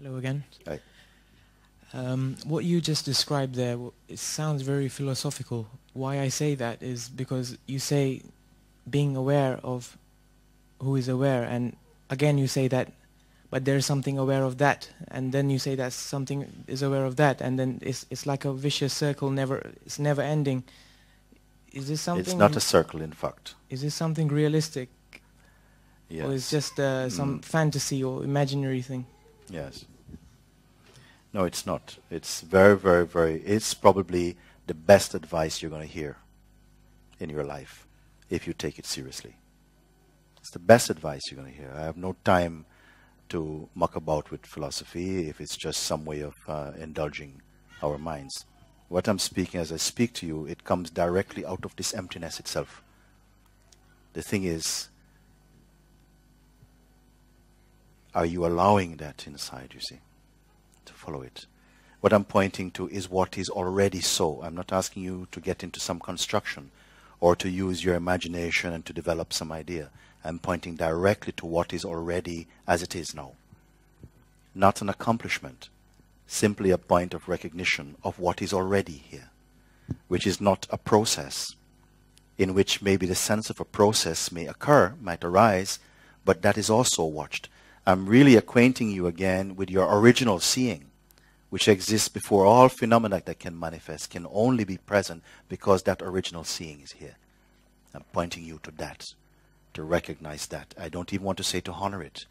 Hello again. Hi. What you just described there, it sounds very philosophical. Why I say that is because you say being aware of who is aware, and again you say that, but there's something aware of that, and then you say that something is aware of that, and then it's like a vicious circle, it's never ending. Is this something? It's not a circle, in fact. Is this something realistic? Yes. Or is just some fantasy or imaginary thing? Yes. No, it's not. It's very, very, very, it's probably the best advice you're going to hear in your life if you take it seriously. It's the best advice you're going to hear. I have no time to muck about with philosophy if it's just some way of indulging our minds. What I'm speaking, as I speak to you, it comes directly out of this emptiness itself. The thing is, are you allowing that inside, you see, to follow it? What I'm pointing to is what is already so. I'm not asking you to get into some construction or to use your imagination and to develop some idea. I'm pointing directly to what is already as it is now. Not an accomplishment, simply a point of recognition of what is already here, which is not a process in which maybe the sense of a process may occur, might arise, but that is also watched. I'm really acquainting you again with your original seeing, which exists before all phenomena that can manifest, can only be present because that original seeing is here. I'm pointing you to that, to recognize that. I don't even want to say to honor it,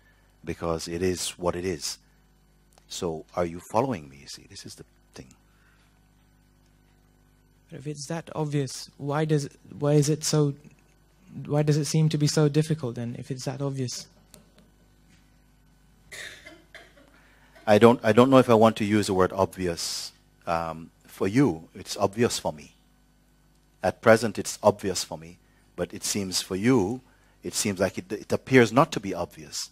because it is what it is. So are you following me? You see, this is the thing. But if it's that obvious, why does it seem to be so difficult then, if it's that obvious? I don't know if I want to use the word obvious. For you, it's obvious for me. At present, it's obvious for me. But it seems for you, it seems like it appears not to be obvious.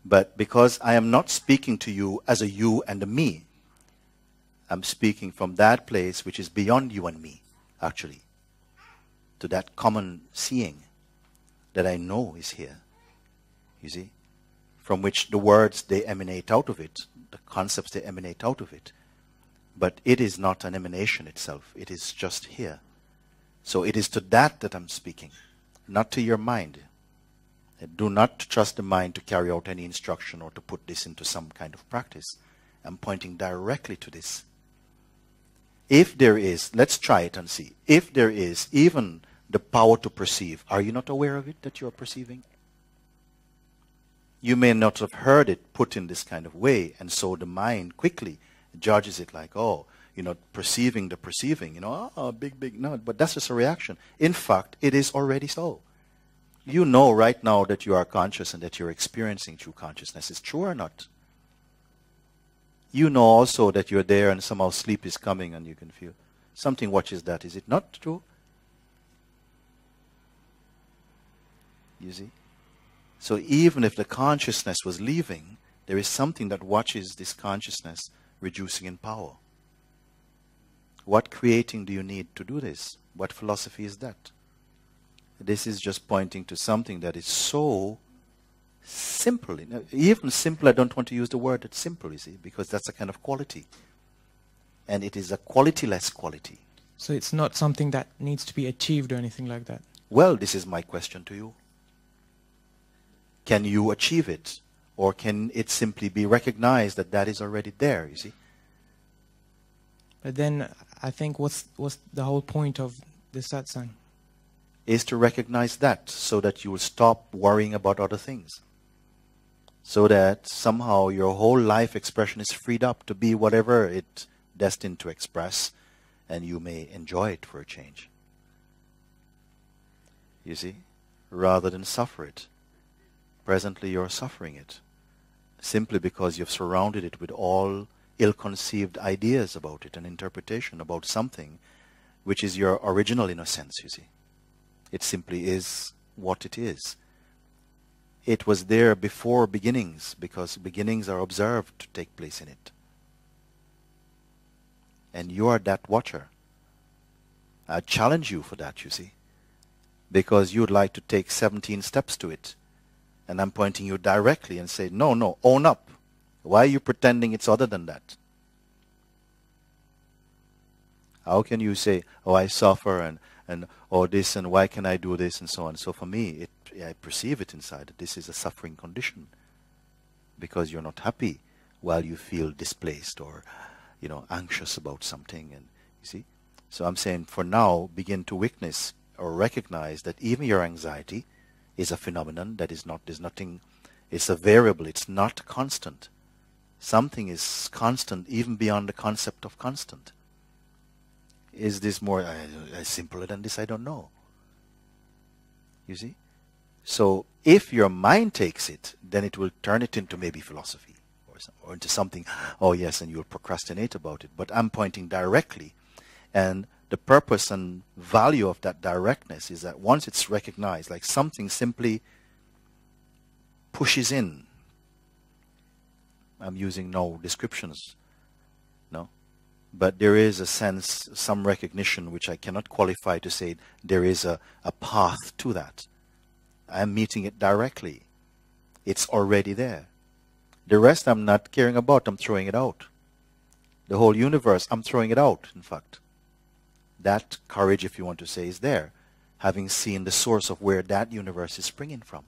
But because I am not speaking to you as a you and a me, I'm speaking from that place which is beyond you and me, actually. To that common seeing that I know is here. You see? From which the words, they emanate out of it, the concepts, they emanate out of it. But it is not an emanation itself. It is just here. So it is to that I'm speaking, not to your mind. Do not trust the mind to carry out any instruction or to put this into some kind of practice. I'm pointing directly to this. If there is, let's try it and see. If there is even the power to perceive, are you not aware of it, that you are perceiving? You may not have heard it put in this kind of way, and so the mind quickly judges it like, oh, perceiving the perceiving, oh, big, no, but that's just a reaction. In fact, it is already so. You know right now that you are conscious and that you're experiencing true consciousness. Is true or not? You know also that you're there and somehow sleep is coming and you can feel something watches that. Is it not true? You see? So even if the consciousness was leaving, there is something that watches this consciousness reducing in power. What creating do you need to do this? What philosophy is that? This is just pointing to something that is so simple. Even simple, I don't want to use the word that's simple, you see, because that's a kind of quality. And it is a qualityless quality. So it's not something that needs to be achieved or anything like that? Well, this is my question to you. Can you achieve it? Or can it simply be recognized that that is already there, you see? But then I think what's the whole point of the satsang? Is to recognize that so that you will stop worrying about other things. So that somehow your whole life expression is freed up to be whatever it's destined to express, and you may enjoy it for a change. You see? Rather than suffer it. Presently you're suffering it. simply because you've surrounded it with all ill-conceived ideas about it and interpretation about something which is your original innocence, you see. It simply is what it is. It was there before beginnings, because beginnings are observed to take place in it. And you are that watcher. I challenge you for that, you see, because you'd like to take 17 steps to it. And I'm pointing you directly and say, no, no, own up. Why are you pretending it's other than that? How can you say, oh, I suffer and oh, this, and why can I do this, and so on? So for me, I perceive it inside that this is a suffering condition, because you're not happy while you feel displaced or, anxious about something. And you see, so I'm saying for now, begin to witness or recognize that even your anxiety is a phenomenon that is not, there's nothing, it's a variable, it's not constant. Something is constant even beyond the concept of constant. Is this more simpler than this? I don't know. You see? So if your mind takes it, then it will turn it into maybe philosophy or into something, oh yes, and you'll procrastinate about it. But I'm pointing directly, and the purpose and value of that directness is that once it's recognized, like something simply pushes in. I'm using no descriptions, no? But there is a sense, some recognition, which I cannot qualify to say there is a path to that. I'm meeting it directly. It's already there. The rest I'm not caring about, I'm throwing it out. The whole universe, I'm throwing it out, in fact. That courage, if you want to say, is there, having seen the source of where that universe is springing from.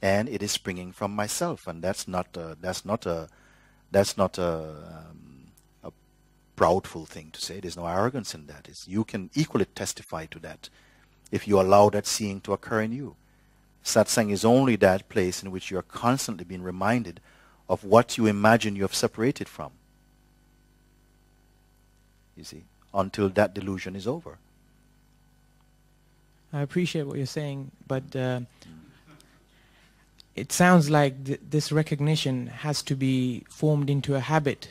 And it is springing from myself, and that's not a proudful thing to say. There's no arrogance in that. You can equally testify to that if you allow that seeing to occur in you. Satsang is only that place in which you are constantly being reminded of what you imagine you have separated from. You see, until that delusion is over. I appreciate what you're saying, but it sounds like this recognition has to be formed into a habit.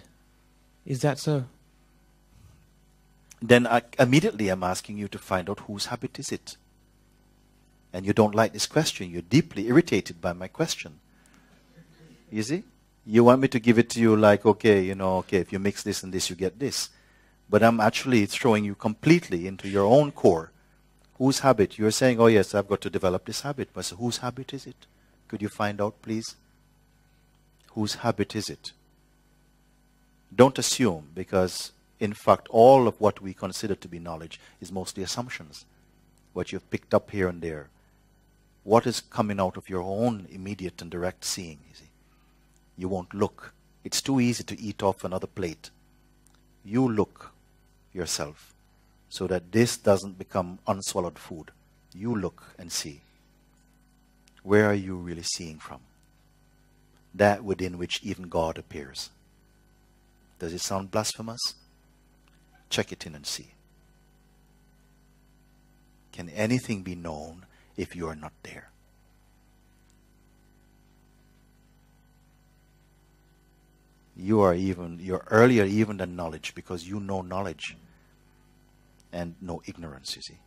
Is that so? Then immediately I'm asking you to find out whose habit is it. And you don't like this question. You're deeply irritated by my question. You see? You want me to give it to you like, okay, if you mix this and this, you get this. But I'm actually throwing you completely into your own core. Whose habit? You're saying, oh yes, I've got to develop this habit. But so whose habit is it? Could you find out, please? Whose habit is it? Don't assume, because in fact all of what we consider to be knowledge is mostly assumptions. What you've picked up here and there. What is coming out of your own immediate and direct seeing, you see? You won't look. It's too easy to eat off another plate. You look yourself so that this doesn't become unswallowed food. You look and see. Where are you really seeing from? That within which even God appears. Does it sound blasphemous? Check it in and see. Can anything be known if you are not there? You're earlier even than knowledge, because you know knowledge and know ignorance, you see.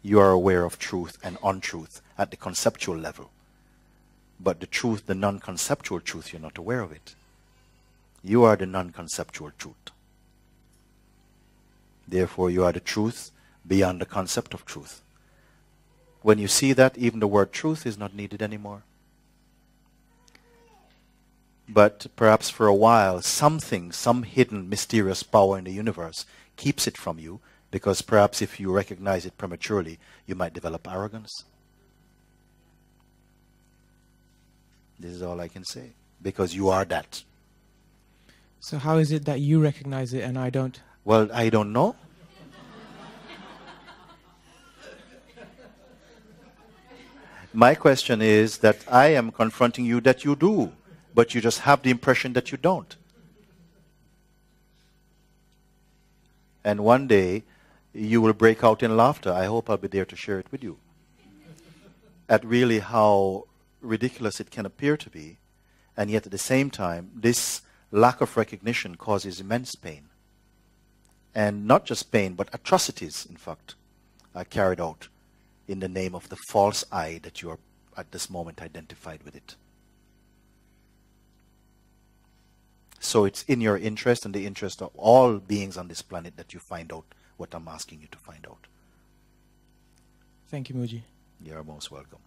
You are aware of truth and untruth at the conceptual level. But the truth, the non-conceptual truth, you're not aware of it. You are the non-conceptual truth. Therefore, you are the truth beyond the concept of truth. When you see that, even the word truth is not needed anymore. But perhaps for a while, something, some hidden mysterious power in the universe keeps it from you, because perhaps if you recognize it prematurely, you might develop arrogance. This is all I can say, because you are that. So how is it that you recognize it and I don't? Well, I don't know. My question is that I am confronting you that you do, but you just have the impression that you don't. And one day, you will break out in laughter. I hope I'll be there to share it with you. at really how ridiculous it can appear to be, and yet at the same time, this lack of recognition causes immense pain. And not just pain, but atrocities, in fact, are carried out in the name of the false I that you are at this moment identified with it. So it's in your interest and the interest of all beings on this planet that you find out what I'm asking you to find out. Thank you, Mooji. You're most welcome.